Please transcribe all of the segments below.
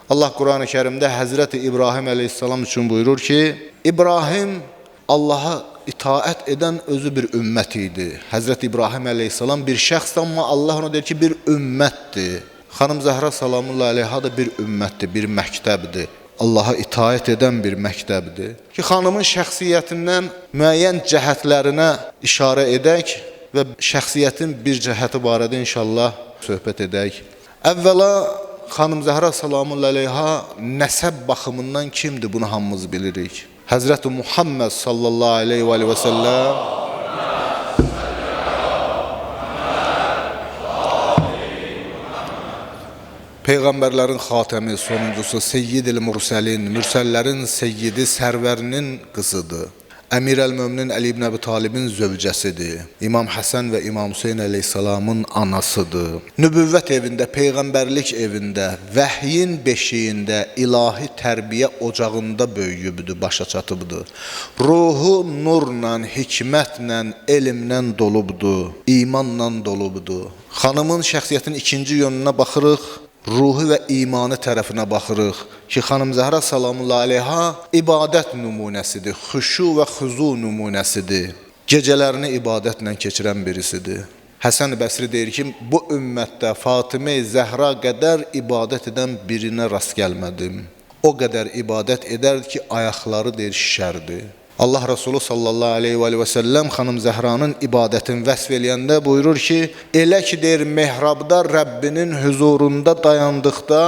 Allah Quran-ı Kerimdə Həzrəti İbrahim əleyhissalam üçün buyurur ki, İbrahim Allaha itaət edən özü bir ümmət idi. Həzrəti İbrahim əleyhissalam bir şəxsdir, amma Allah ona deyir ki, bir ümmətdir. Xanım Zəhra salamullahi aleyha da bir ümmətdir, bir məktəbdir. Allaha itaət edən bir məktəbdir. Ki, xanımın şəxsiyyətindən müəyyən cəhətlərinə işarə edək və şəxsiyyətin bir cəhəti barədə inşallah söhbət edək. Əvvəla, xanım Zəhra salamullahi aleyha nəsəb baxımından kimdir, bunu hamımız bilirik. Həzrəti Muhammed sallallahu aleyhi və səlləm Peyğəmbərlərin xatəmi, sonuncusu, Seyyid-i Mürsəlin, mürsəllərin seyyidi, sərvərinin qızıdır. Əmir-əl-Möminin Əli ibn Əbi Talibin zövcəsidir. İmam Həsən və İmam Hüseyin əleyhissalamın anasıdır. Nübüvvət evində, peyğəmbərlik evində, vəhyin beşiyində, ilahi tərbiyə ocağında böyüyübdür, başa çatıbdır. Ruhu nurla, hikmətlə, elmlə dolubdur, imanla dolubdur. Xanımın şəxsiyyətinin ikinci yönünə baxırıq, ruhu və imanı tərəfinə baxırıq ki, xanım Zəhra salamullahi aleyha ibadət nümunəsidir, xuşu və xuzu nümunəsidir. Gecələrini ibadətlə keçirən birisidir. Həsən Bəsri deyir ki, bu ümmətdə Fatimə-i Zəhra qədər ibadət edən birinə rast gəlmədim. O qədər ibadət edərdi ki, ayaqları deyir şişərdi. Allah Resulü sallallahu aleyhi və səlləm xanım Zəhranın ibadətini vəsf eləyəndə buyurur ki, elə ki deyir mehrabda Rəbbinin huzurunda dayandıqda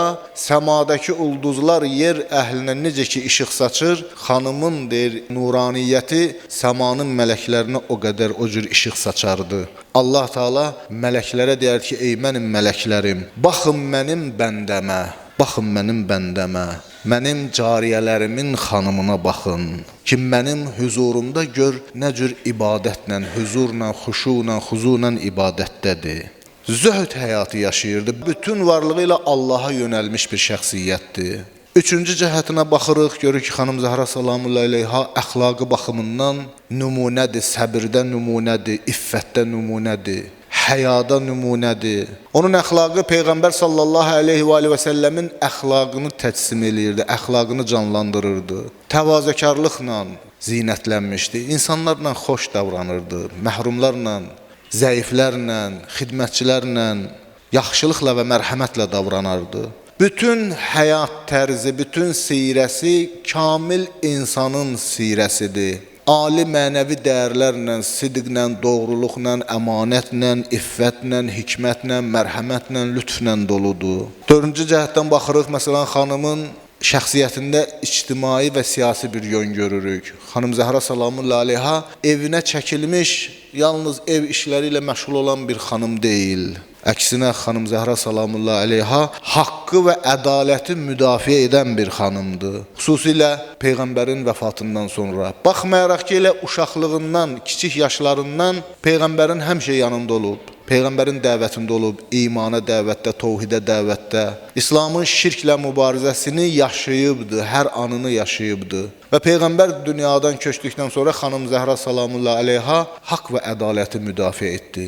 səmadakı ulduzlar yer əhlinə necə ki işıq saçır, xanımın deyir nuraniyyəti səmanın mələklərinə o qədər o cür işıq saçardı. Allah Teala mələklərə deyər ki, ey mənim mələklərim, baxın mənim bəndəmə. Baxın mənim bəndəmə, mənim cariyələrimin xanımına baxın ki, mənim huzurumda gör nə cür ibadətlə, huzurla, xuşuyla, xuzuyla ibadətdədir. Zöhd həyatı yaşayırdı, bütün varlığı ilə Allaha yönəlmiş bir şəxsiyyətdir. Üçüncü cəhətinə baxırıq, görür ki, xanım Zəhra salamullahi aleyha əxlaqı baxımından nümunədir, səbirdə nümunədir, iffətdə nümunədir. Həyada nümunədir. Onun əxlaqı Peyğəmbər sallallahu aleyhi və səlləmin əxlaqını təcsim eləyirdi, əxlaqını canlandırırdı. Təvazökarlıqla zinətlənmişdi, insanlarla xoş davranırdı, məhrumlarla, zəiflərlə, xidmətçilərlə, yaxşılıqla və mərhəmətlə davranırdı. Bütün həyat tərzi, bütün sirəsi kamil insanın sirəsidir. Ali mənəvi dəyərlərlə, sidqlə, doğruluqla, əmanətlə, iffətlə, hikmətlə, mərhəmətlə, lütflə doludur. Dördüncü cəhətdən baxırıq, məsələn, xanımın şəxsiyyətində ictimai və siyasi bir yön görürük. Xanım Zəhra salamullahi aleyha evinə çəkilmiş, yalnız ev işləri ilə məşğul olan bir xanım deyil. Əksinə, xanım Zəhra salamullahi aleyha haqqı və ədaləti müdafiə edən bir xanımdır. Xüsusilə Peyğəmbərin vəfatından sonra. Baxmayaraq ki, elə uşaqlığından, kiçik yaşlarından Peyğəmbərin həmişə yanında olub. Peyğəmbərin dəvətində olub, imana dəvətdə, təvhidə dəvətdə, İslamın şirklə mübarizəsini yaşayıbdı, hər anını yaşayıbdı. Və Peyğəmbər dünyadan köçdükdən sonra xanım Zəhra salamullahi aleyha haqq və ədaləti müdafiə etdi.